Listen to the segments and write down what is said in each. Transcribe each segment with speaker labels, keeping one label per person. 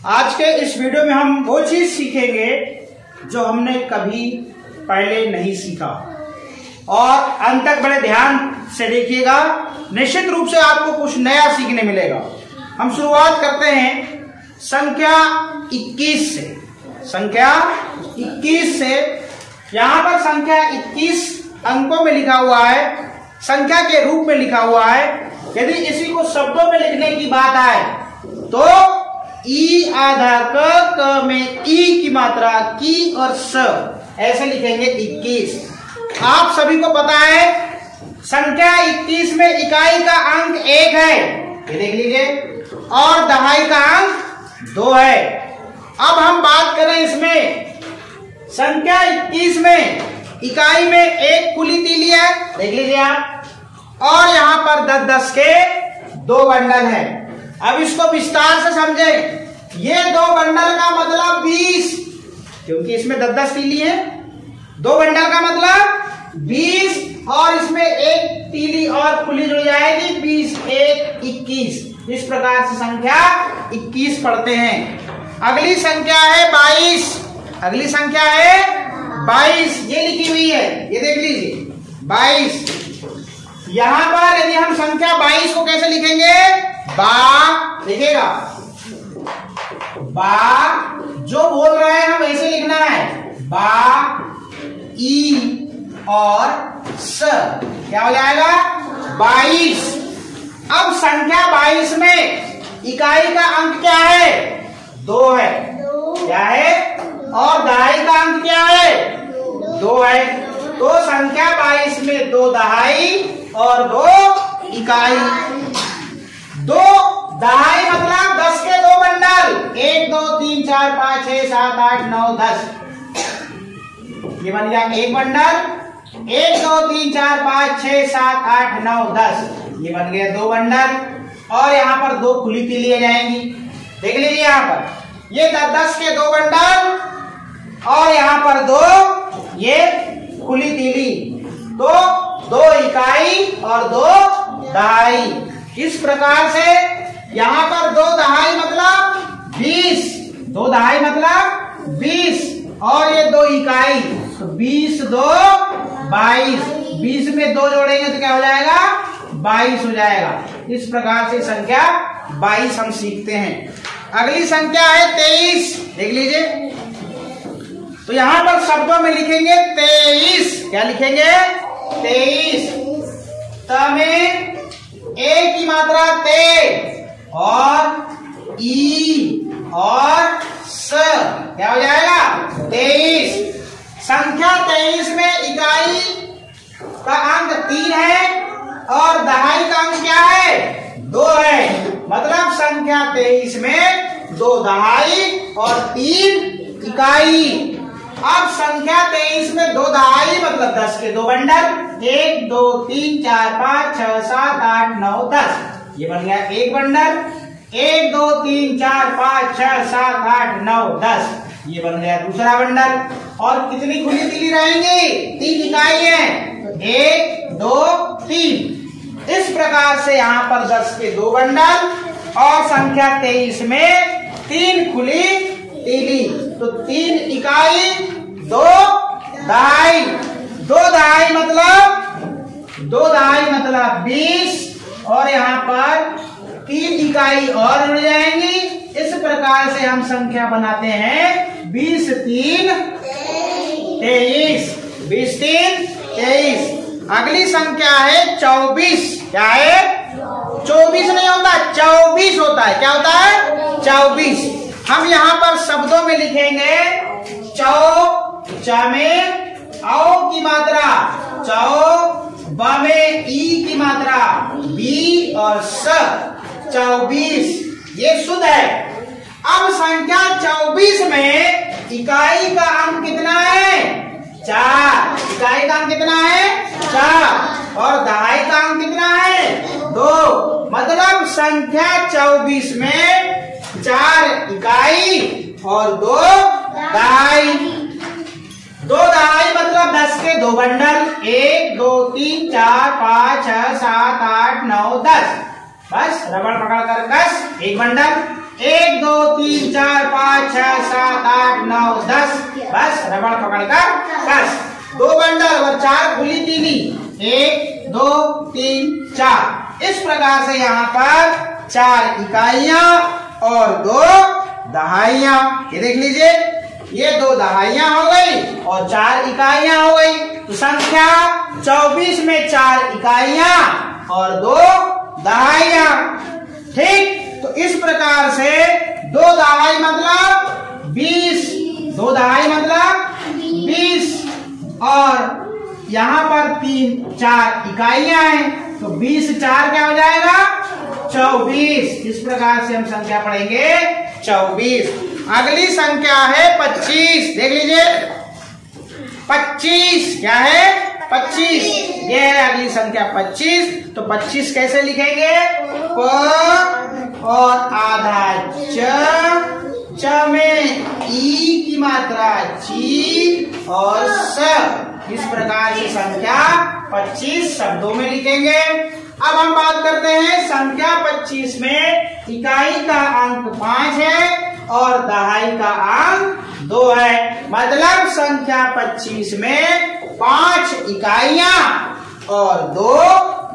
Speaker 1: आज के इस वीडियो में हम वो चीज सीखेंगे जो हमने कभी पहले नहीं सीखा और अंत तक बड़े ध्यान से देखिएगा। निश्चित रूप से आपको कुछ नया सीखने मिलेगा। हम शुरुआत करते हैं संख्या 21 से। संख्या 21 से यहां पर संख्या 21 अंकों में लिखा हुआ है, संख्या के रूप में लिखा हुआ है। यदि इसी को शब्दों में लिखने की बात आए तो ई आधा क में ई की मात्रा की और स ऐसे लिखेंगे 21। आप सभी को पता है संख्या 21 में इकाई का अंक 1 है, ये देख लीजिए, और दहाई का अंक 2 है। अब हम बात करें इसमें संख्या 21 में इकाई में एक खुली तीली है, देख लीजिए आप, और यहां पर 10-10 के 2 बंडल है। अब इसको विस्तार से समझें। ये 2 बंडल का मतलब 20, क्योंकि इसमें 10-10 तीली है। 2 बंडल का मतलब 20 और इसमें एक तीली और खुली जुड़ जाएगी, 20 1 21। इस प्रकार से संख्या 21 पढ़ते हैं। अगली संख्या है 22। अगली संख्या है 22, ये लिखी हुई है, ये देख लीजिए 22। यहां पर यदि हम संख्या 22 को कैसे लिखेंगे, देखिएगा जो बोल रहे हैं हम वैसे लिखना है, ई और स, क्या हो जाएगा 22। अब संख्या 22 में इकाई का अंक क्या है, 2 है, क्या है, और दहाई का अंक क्या है, 2 है। तो संख्या 22 में 2 दहाई और 2 इकाई। 2 दहाई मतलब 10 के 2 बंडल, 1 2 3 4 5 6 7 8 9 10, ये बन गया एक बंडल। 1 2 3 4 5 6 7 8 9 10, ये बन गया 2 बंडल। और यहाँ पर 2 खुली तीलियां जाएंगी, देख लीजिए यहाँ पर ये 10 के 2 बंडल और यहाँ पर 2 ये खुली तीली, तो 2 इकाई और 2 दहाई। इस प्रकार से यहाँ पर 2 दहाई मतलब 20, 2 दहाई मतलब 20 और ये 2 इकाई, तो 20 2 22। 20 में 2 जोड़ेंगे तो क्या हो जाएगा, 22 हो जाएगा। इस प्रकार से संख्या 22 हम सीखते हैं। अगली संख्या है 23, देख लीजिए। तो यहां पर शब्दों में लिखेंगे 23, क्या लिखेंगे 23। त में ए की मात्रा ते और ई और स, क्या हो जाएगा 23। संख्या 23 में इकाई का अंक 3 है और दहाई का अंक क्या है, 2 है। मतलब संख्या 23 में 2 दहाई और 3 इकाई। अब संख्या 23 में 2 दहाई मतलब 10 के 2 बंडल, 1 2 3 4 5 6 7 8 9 10, ये बन गया एक बंडल। 1 2 3 4 5 6 7 8 9 10, ये बन गया दूसरा बंडल। और कितनी खुली तीली रहेंगी, 3 इकाई है, 1 2 3। इस प्रकार से यहाँ पर 10 के 2 बंडल और संख्या 23 में 3 खुली तीली, तो 3 इकाई 2 दहाई। 2 दहाई मतलब 20 और यहाँ पर 3 इकाई और जुड़ जाएंगी। इस प्रकार से हम संख्या बनाते हैं 20 3 23, 20 3 23। अगली संख्या है 24, क्या है 24 नहीं होता, 24 होता है, क्या होता है 24। हम यहाँ पर शब्दों में लिखेंगे च में औ की मात्रा, ब में ई की मात्रा, बी और स, 24, ये शुद्ध है। अब संख्या 24 में इकाई का अंक कितना है, 4। इकाई का अंक कितना है, 4 और दहाई का अंक कितना है, 2। मतलब संख्या 24 में 4 इकाई और 2 दहाई। 2 दहाई मतलब 10 के 2 बंडल, 1 2 3 4 5 6 7 8 9 10, बस रबड़ पकड़ कर कस एक बंडल। 1 2 3 4 7 8 9 10। बस रबड़ पकड़कर कस। 2 बंडल और 4 खुली तीली। 1 2 3 4। इस प्रकार से यहाँ पर 4 इकाइयां और 2 दहाइयां। ये देख लीजिए, ये 2 दहाइयां हो गई और 4 इकाइयां हो गई। तो संख्या 24 में 4 इकाइयां और 2 दहाइयां। ठीक, तो इस प्रकार से 2 दहाई मतलब 20, 2 दहाई मतलब 20 और यहाँ पर 3 4 इकाइयां हैं, तो 20 4 क्या हो जाएगा 24। इस प्रकार से हम संख्या पढ़ेंगे 24। अगली संख्या है 25। देख लीजिए 25 क्या है 25। ये है अगली संख्या 25। तो 25 कैसे लिखेंगे? प और आधा च में ई की मात्रा ची और स। इस प्रकार से संख्या 25 शब्दों में लिखेंगे। अब हम बात करते हैं संख्या 25 में इकाई का अंक 5 है और दहाई का अंक 2 है। मतलब संख्या 25 में 5 इकाइयां और 2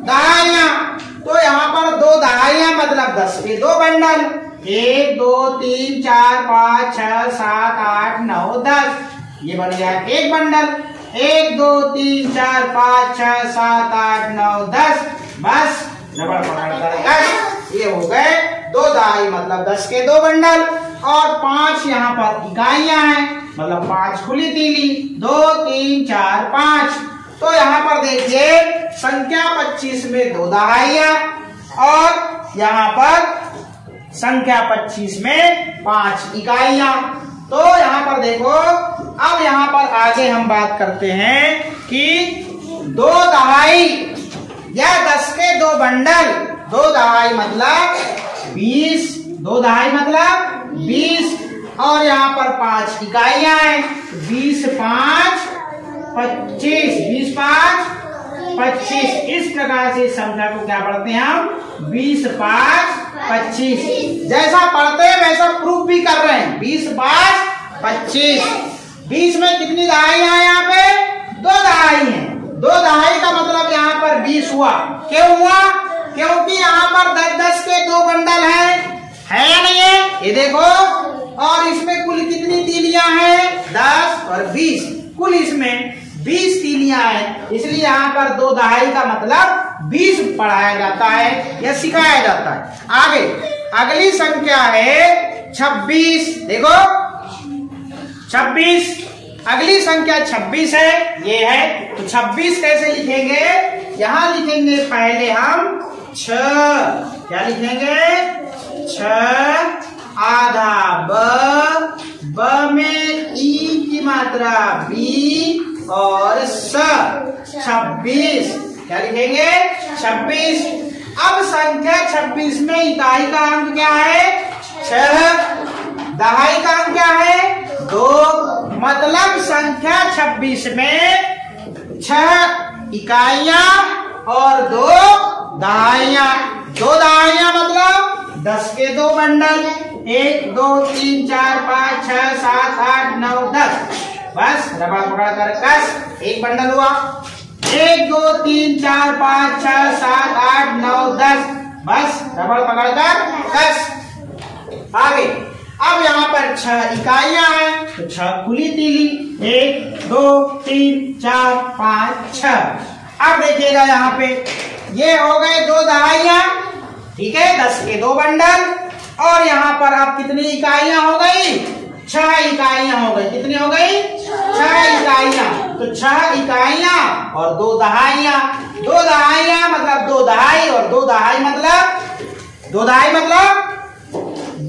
Speaker 1: दहाइयां। तो यहाँ पर 2 दहाइयां मतलब 10 के 2 बंडल। 1 2 3 4 5 6 7 8 9 10। ये बन गया 1 बंडल। 1 2 3 4 5 6 7 8 9 10। बस रबड़ पकड़कर कस। ये हो गए 2 दहाई मतलब 10 के 2 बंडल और 5 यहाँ पर इकाइयां हैं मतलब 5 खुली तीली। 2 3 4 5। तो यहाँ पर देखिए संख्या 25 में 2 दहाइयां और यहाँ पर संख्या 25 में 5 इकाइयां। तो यहाँ पर देखो, अब यहाँ पर आगे हम बात करते हैं कि 2 दहाई या 10 के 2 बंडल। 2 दहाई मतलब 20, 2 दहाई मतलब 20 और यहाँ पर 5 इकाइयां हैं। 20 5 25, 20 5 25। इस प्रकार से इस संख्या को क्या पढ़ते हैं हम? 20 5 25। जैसा पढ़ते हैं वैसा प्रूफ भी कर रहे हैं। 20 5 25। 20 में कितनी दहाई है? यहाँ पे 2 दहाई है। 2 दहाई का मतलब यहाँ पर 20 हुआ। क्यों हुआ? क्योंकि यहाँ पर 10 के 2 बंडल है या नहीं है? ये देखो, और इसमें कुल कितनी तीलियां हैं? 10 और 20। कुल इसमें 20 तीलियां हैं, इसलिए यहाँ पर 2 दहाई का मतलब 20 पढ़ाया जाता है या सिखाया जाता है। आगे अगली संख्या है 26। देखो 26, अगली संख्या 26 है। ये है, तो 26 कैसे लिखेंगे? यहाँ लिखेंगे पहले हम 6। क्या लिखेंगे? 6 आधा ब में ई की मात्रा बी और स। 26। क्या लिखेंगे? 26। अब संख्या 26 में इकाई का अंक क्या है? 6। दहाई का अंक क्या है? 2। मतलब संख्या 26 में 6 इकाइयां और 2 दहाइयां। 2 दहाइयां मतलब 10 के 2 बंडल। 1 2 3 4 5 6 7 8 9 10। बस रबड़ पकड़कर कस। 1 बंडल हुआ। 1 2 3 4 5 6 7 8 9 10। बस रबड़ पकड़कर कस। आगे अब यहाँ पर 6 इकाइयां हैं, तो 6 खुली तीली। 1 2 3 4 5 6। अब देखिएगा यहाँ पे ये हो गए 2 दहाइयां, ठीक है, 10 के 2 बंडल। और यहाँ पर अब कितनी इकाइयां हो गई? 6 इकाइयां हो गई। कितनी हो गई? 6 इकाइयां। तो 6 इकाइयां और 2 दहाइयां। 2 दहाइयां मतलब 2 दहाई और 2 दहाई मतलब 2 दहाई मतलब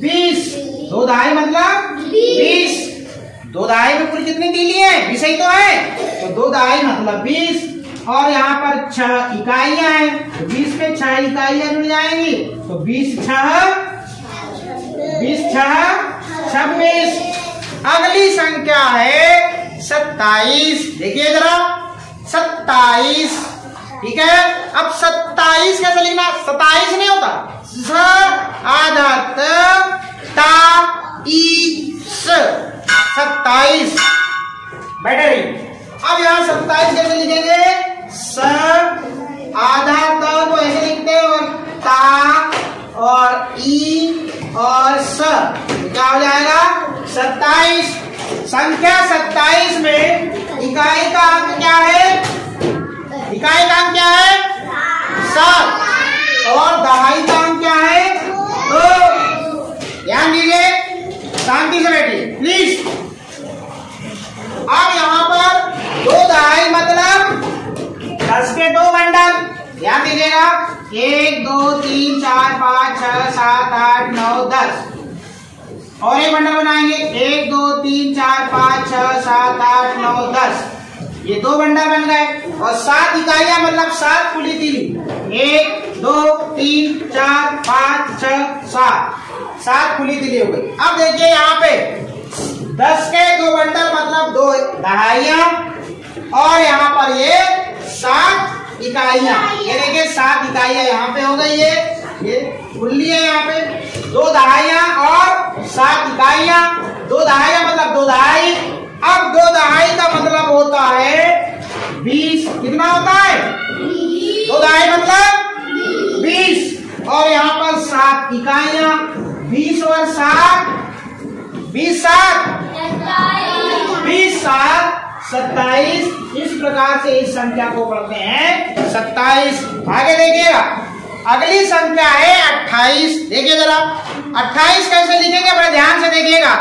Speaker 1: 20। 2 दहाई मतलब 20। 2 दहाई में कुल कितनी तीली है? 20 ही तो है। तो 2 दहाई मतलब 20 और यहाँ पर 6 इकाइयां हैं, तो 20 में 6 इकाइयां जुड़ जाएंगी। तो 20 6 26। अगली संख्या है 27। देखिए जरा 27, ठीक है। अब 27 कैसे लिखना? 27 नहीं होता, स आधा त ता ई स। 27 बेटर ही। अब यहाँ 27 कैसे लिखेंगे? स आधा त को ऐसे लिखते हैं और ता और ई और स, क्या हो जाएगा? 27। संख्या 27 में इकाई का अंक क्या है? इकाई का अंक क्या है? 7 और दहाई का अंक क्या है? 2। ध्यान दीजिए, शांति से बैठिए प्लीज। अब यहाँ पर 2 दहाई मतलब 10 के 2 बंडल। ध्यान दीजिएगा, 1 2 3 4 5 6 7 8 9 10 और एक बंडल बनाएंगे 1 2 3 4 5 6 7 8 9 10। ये 2 बंडल बन गए और 7 इकाइयां मतलब 7 खुली तिली। 1 2 3 4 5 6 7 खुली तिली हो गई। अब देखिए यहाँ पे 10 के 2 बंडल मतलब 2 दहाइयां और यहाँ पर ये 7 इकाइयां। ये देखिए 7 इकाइयां यहाँ पे हो गई ये खुली है। यहाँ पे 2 दहाइयां और 7 इकाइयां। 2 दहाइयां मतलब 2 दहाई। अब 2 दहाई का मतलब होता है 20। कितना होता है? 2 दहाई मतलब 20 और यहाँ पर 7 इकाइयां। 20 और 7 20 7 20 7 27। इस प्रकार से इस संख्या को पढ़ते हैं 27। आगे देखिएगा, अगली संख्या है 28। देखिए जरा 28 कैसे लिखेंगे, बड़े ध्यान से देखिएगा।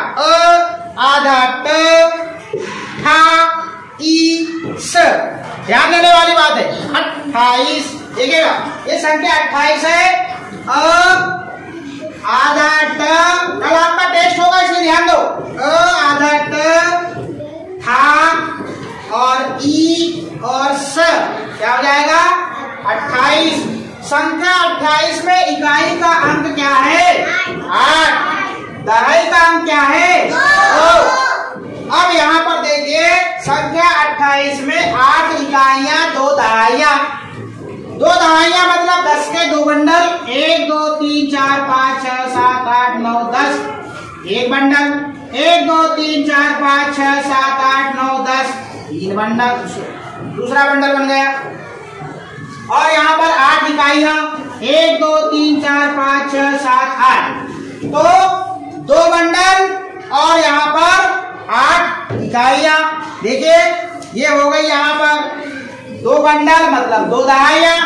Speaker 1: आधा ट ठा ई स, ध्यान देने वाली बात है। 28 देखिएगा, ये संख्या 28 है। आधा ट, कल आपका टेस्ट होगा इसलिए ध्यान दो। आधा ट ठा और ई और स, क्या हो जाएगा? 28। संख्या 28 में इकाई का अंक क्या है? 8। दहाई का अंक क्या है? 2। अब यहाँ पर देखिए संख्या 28 में 8 इकाइयां 2 दहाइयां। 2 दहाइयां मतलब 10 के 2 बंडल। 1 2 3 4 5 6 7 8 9 10 एक बंडल। 1 2 3 4 5 6 7 8 9 10 3 बंडल, दूसरा बंडल बन गया। और यहाँ पर 8 इकाइयां 1 2 3 4 5 6 7 8, तो 2 बंडल और यहाँ पर 8 इकाइयां। देखिए ये हो गई यहाँ पर 2 बंडल मतलब 2 दहाइयां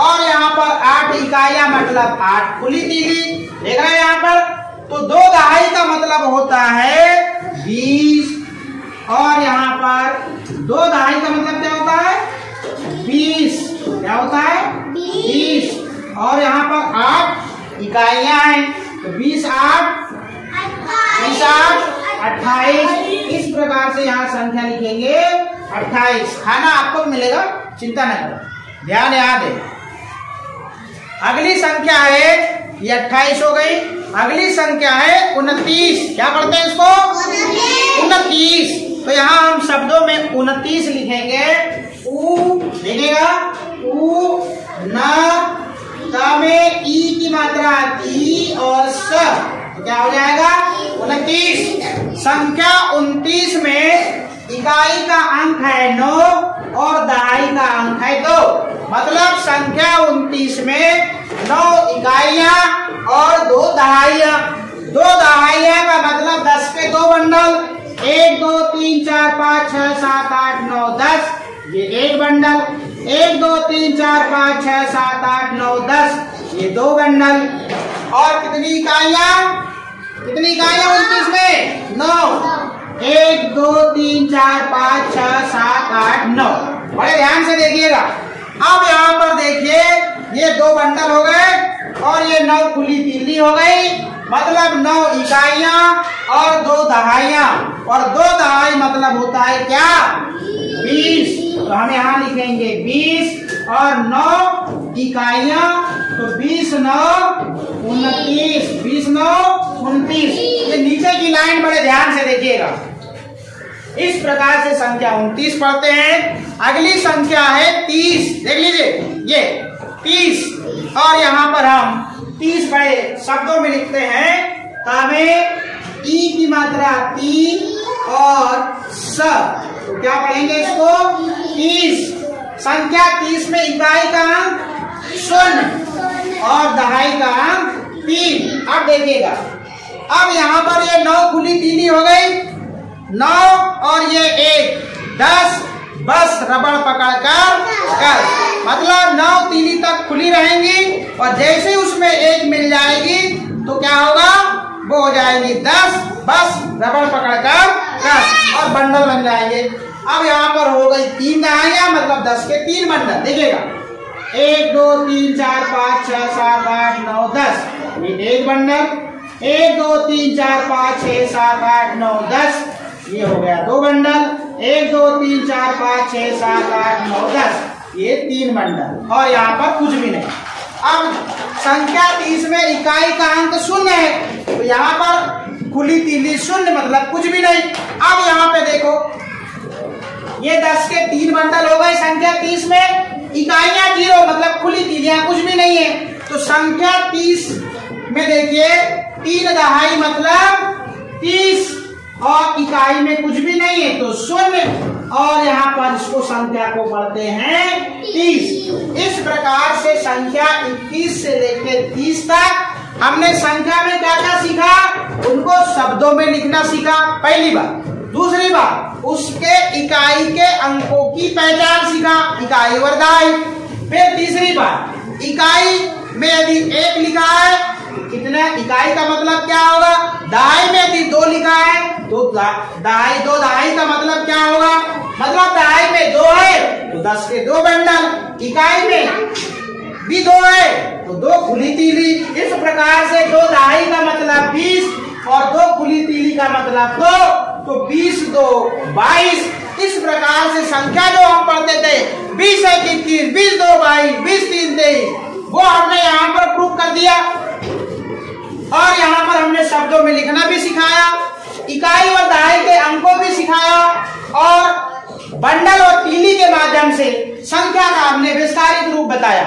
Speaker 1: और यहाँ पर 8 इकाइयां मतलब 8 खुली तीली। देख रहे हैं यहाँ पर, तो 2 दहाई का मतलब होता है 20 और यहाँ पर 2 दहाई का मतलब क्या होता है? 20। क्या होता है? 20 और यहाँ पर 8 इकाइयां हैं, तो 20 8 28। इस प्रकार से यहाँ संख्या लिखेंगे 28। खाना आपको मिलेगा, चिंता न करो, ध्यान याद है। अगली संख्या है, ये 28 हो गई। अगली संख्या है 29। क्या पढ़ते हैं इसको? 29। तो यहाँ हम शब्दों में 29 लिखेंगे। उ देखिएगा, उ न त में ई की मात्रा ई और स, तो क्या हो जाएगा? 29। संख्या 29 में इकाई का अंक है 9 और दहाई का अंक है 2। मतलब संख्या 29 में 9 इकाइयां और 2 दहाइयां। 2 दहाइयां का मतलब 10 के 2 बंडल। 1 2 3 4 5 6 7 8 9 10 ये 1 बंडल। 1 2 3 4 5 6 7 8 9 10 ये 2 बंडल। और कितनी इकाइयां? कितनी इकाइयां 29 में? 9। 1 2 3 4 5 6 7 8 9। बड़े ध्यान से देखिएगा। अब यहाँ पर देखिए ये 2 बंडल हो गए और ये 9 खुली तीली हो गई। मतलब 9 इकाइयां और 2 दहाइयां, और 2 दहाई मतलब होता है क्या? 20। तो हम यहाँ लिखेंगे 20 और 9 इकाइयां, तो 20 9 29। 20 9 29। ये नीचे की लाइन बड़े ध्यान से देखिएगा। इस प्रकार से संख्या 29 पढ़ते हैं। अगली संख्या है 30। देख लीजिए ये 30 और यहाँ पर हम 30 बड़े शब्दों में लिखते हैं। तामे ई की मात्रा 3 और स। तो क्या पढ़ेंगे इसको? 30। संख्या 30 में इकाई का अंक 0 और दहाई का अंक 3। अब देखिएगा, अब यहाँ पर ये 9 खुली तीली हो गई, 9 और ये 1 10, बस रबड़ पकड़कर कर, मतलब 9 तीली तक खुली रहेंगी और जैसे उसमें 1 मिल जाएगी तो क्या होगा? वो हो जाएगी 10, बस रबड़ पकड़कर कर और बंडल बन जाएंगे। अब यहाँ पर हो गई 3 दहाइयां, मतलब 10 के 3 बंडल। देखिएगा 1 2 3 4 5 6 7 8 9 10, ये 1 बंडल। 1 2 3 4 5 6 7 8 9 10, ये हो गया 2 बंडल। 1 2 3 4 5 6 7 8 9 10, ये 3 बंडल और यहाँ पर कुछ भी नहीं। अब संख्या 30 में इकाई का अंक 0 है, तो यहाँ पर खुली तीली 0, मतलब कुछ भी नहीं। अब यहाँ पे देखो, ये 10 के 3 बंडल हो गए संख्या 30 में, इकाइयां 0, मतलब खुली तीलियां कुछ भी नहीं है। तो संख्या 30 में देखिए 3 दहाई मतलब 30 और इकाई में कुछ भी नहीं है तो 0, और यहाँ पर इसको संख्या को पढ़ते हैं 30। इस प्रकार से संख्या 21 से लेकर 30 तक हमने संख्या में क्या क्या सीखा? उनको शब्दों में लिखना सीखा, पहली बात। दूसरी बात, उसके इकाई के अंकों की पहचान सीखा, इकाई और दहाई। फिर तीसरी बात, इकाई में यदि 1 लिखा है कितना, इकाई का मतलब क्या होगा? दहाई में यदि 2 लिखा है तो दहाई 2 दहाई का मतलब क्या होगा? मतलब दहाई में 2 है तो 10 के 2 बंडल, इकाई में भी 2 है तो 2 खुली तीली। इस प्रकार से 2 दहाई का मतलब 20 और 2 खुली तीली का मतलब 2, तो 20 2 22। इस प्रकार से संख्या जो हम पढ़ते थे 20 1 21, 20 2 22, 20 3 23, वो हमने यहाँ पर प्रूफ कर दिया। और यहाँ पर हमने शब्दों में लिखना भी सिखाया, इकाई और दहाई के अंकों भी सिखाया और बंडल और तीली के माध्यम से संख्या का हमने विस्तारित रूप बताया।